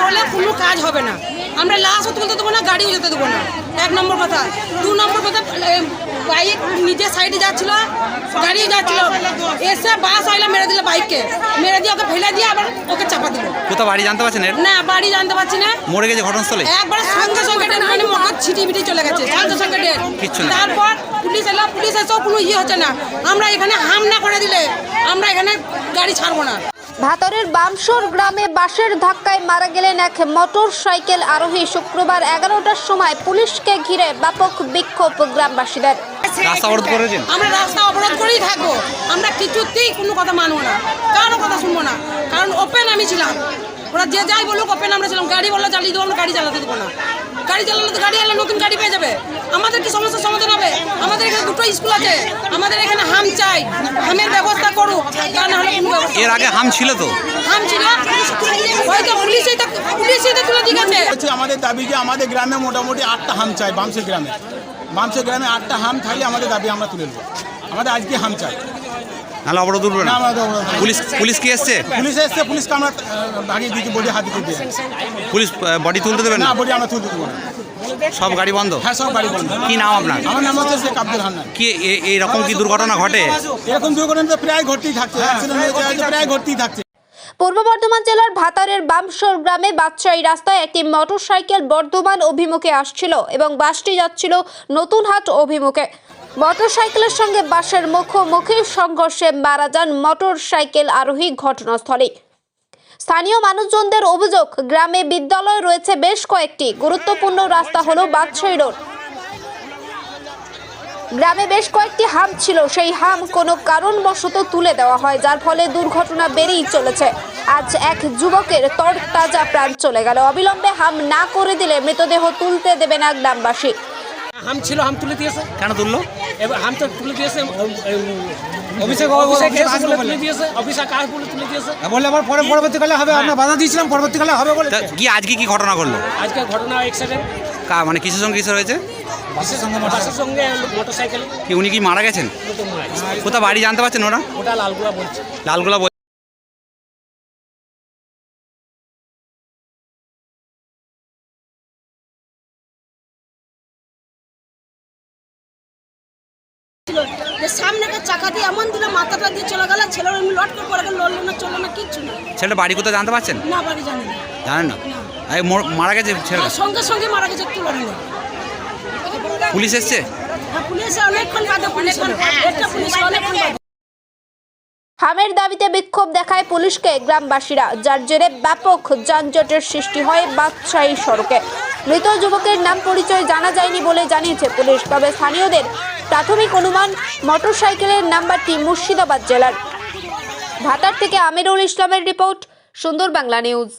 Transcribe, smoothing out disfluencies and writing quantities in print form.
হলে কোনো কাজ হবে না। আমরা লাশও তুলতে দেবো না, গাড়িও যেতে দেবো না, 1 নম্বর কথা। 2 নম্বর কথা, বাইক নিজের সাইডে যাচ্ছিল, গাড়ি যাচ্ছিল, এসে বাস আইলা মেরে দিল, বাইককে মেরে দিয়ে ওকে ফেলে দিয়ে আবার ওকে চাপা দিল। কোথাও বাড়ি জানতে পারছেন? না, বাড়ি জানতে পারছি না, মরে গেছে ঘটনাস্থলে। একবার সঙ্গে সঙ্গে মানে মগজ ছিটিবিটি চলে গেছে, সঙ্গে সঙ্গে ডেট। তারপর পুলিশ এলো, পুলিশ এসেও কোনো হচ্ছে না। আমরা এখানে হাম না করে দিলে আমরা এখানে গাড়ি ছাড়বো না। ভাতারের বামশোর গ্রামে বাসের ধাক্কায় মারা গেলেন এক মোটর সাইকেল আরোহী। শুক্রবার 11টার সময় পুলিশকে ঘিরে ব্যাপক বিক্ষোভ গ্রামবাসীদের। রাস্তা অবরোধ করেছেন? আমরা রাস্তা অবরোধ করেই থাকবো, আমরা কিছুতেই কোনো কথা মানবো না, কারো কথা শুনবো না। কারণ ওপেন আমি ছিলাম, ওরা যে যাই বলুক ওপেন আমরা ছিলাম। গাড়ি বললো চালিয়ে দেবো, আমরা গাড়ি চালাতে দেবো না। গাড়ি চালালে তো গাড়ি এলে নতুন গাড়ি পেয়ে যাবে, আমাদের কি সমস্যার সমাধান হবে? আমাদের এখানে 2টো স্কুল আছে, আমাদের এখানে হাম চাই, হামের ব্যবস্থা করুক। তা না হলে কোনো ব্যবস্থা। এর আগে হাম ছিল তো? হাম ছিল, হয়তো পুলিশই তো তুলে দিয়ে গেছে। আমাদের দাবি যে আমাদের গ্রামে মোটামুটি 8টা হাম চাই। বামসের গ্রামে 8টা হাম থাকলে আমাদের দাবি আমরা তুলে নেবো। আমাদের আজকে হাম চাই, নাহলে অবরোধ উঠবে না। পুলিশ কি এসছে? পুলিশ এসছে, পুলিশকে আমরা ভাগিয়ে দিচ্ছি, বডি হাত দিতে দিয়ে। পুলিশ বডি তুলতে দেবে না? বডি আমরা তুলতে দেবো না। সব গাড়ি বন্ধ? হ্যাঁ, সব গাড়ি বন্ধ। কি নাম আপনার? আমার নাম হচ্ছে শেখ আব্দুল হান্নান। কি এইরকম কি দুর্ঘটনা ঘটে? এরকম দুর্ঘটনা তো প্রায় ঘটতেই থাকছে, প্রায় ঘটতেই থাকছে। পূর্ব বর্ধমান জেলার ভাতারের বামশোর গ্রামে বাদশাহী রাস্তায় একটি মোটরসাইকেল বর্ধমান অভিমুখে আসছিল এবং বাসটি যাচ্ছিল নতুনহাট অভিমুখে। মোটরসাইকেলের সঙ্গে বাসের মুখোমুখি সংঘর্ষে মারা যান মোটরসাইকেল আরোহী ঘটনাস্থলে। স্থানীয় মানুষজনদের অভিযোগ, গ্রামে বিদ্যালয় রয়েছে বেশ কয়েকটি। গুরুত্বপূর্ণ রাস্তা হলো বাদশাহী রোড। গ্রামে বেশ কয়েকটি হাম ছিল, সেই হাম কোনো কারণবশত তুলে দেওয়া হয়, যার ফলে দুর্ঘটনা বেড়েই চলেছে। আজ এক যুবকের তরতাজা প্রাণ চলে গেল। অবিলম্বে হাম না করে দিলে মৃতদেহ তুলতে দেবে না গ্রামবাসী। হাম ছিল, হাম তুলে দিয়েছে। কেন তুললো? এবার হাম তো তুলে দিয়েছে, বলে আবার পরবর্তীকালে হবে, আমরা বাধা দিয়েছিলাম, পরবর্তীকালে হবে বলে। কি আজকে কি ঘটনা করলো? আজকে ঘটনা অ্যাক্সিডেন্ট। মানে কিসের সঙ্গে কিসের হয়েছে? বাসের সঙ্গে মোটরসাইকেল। কি উনি কি মারা গেছেন? কোথাও বাড়ি জানতে পারছেন ওরা? ওটা লালগুলা বলছে। লালগোলা। সামনে চাকা দিয়ে এমন দিলে মাথাটা দিয়ে চলে গেল, ছেলের এমনি লট করে পড়ে গেল, লড়লো না, চললো না, কিচ্ছু না। ছেলেটা বাড়ি কোথায় জানতে পারছেন? না, বাড়ি জানি না। জানেন না? মারা গেছে ছেলেটা? সঙ্গে সঙ্গে মারা গেছে, একটু লড়লো। পুলিশ এসছে? হ্যাঁ, পুলিশ অনেকক্ষণ বাদে, পুলিশ অনেকক্ষণ বাদে। হামের দাবিতে বিক্ষোভ দেখায় পুলিশকে গ্রামবাসীরা, যার জেরে ব্যাপক যানজটের সৃষ্টি হয় বাদশাহী সড়কে। মৃত যুবকের নাম পরিচয় জানা যায়নি বলে জানিয়েছে পুলিশ। তবে স্থানীয়দের প্রাথমিক অনুমান, মোটরসাইকেলের নাম্বারটি মুর্শিদাবাদ জেলার। ভাতার থেকে আমিরুল ইসলামের রিপোর্ট, সুন্দর বাংলা নিউজ।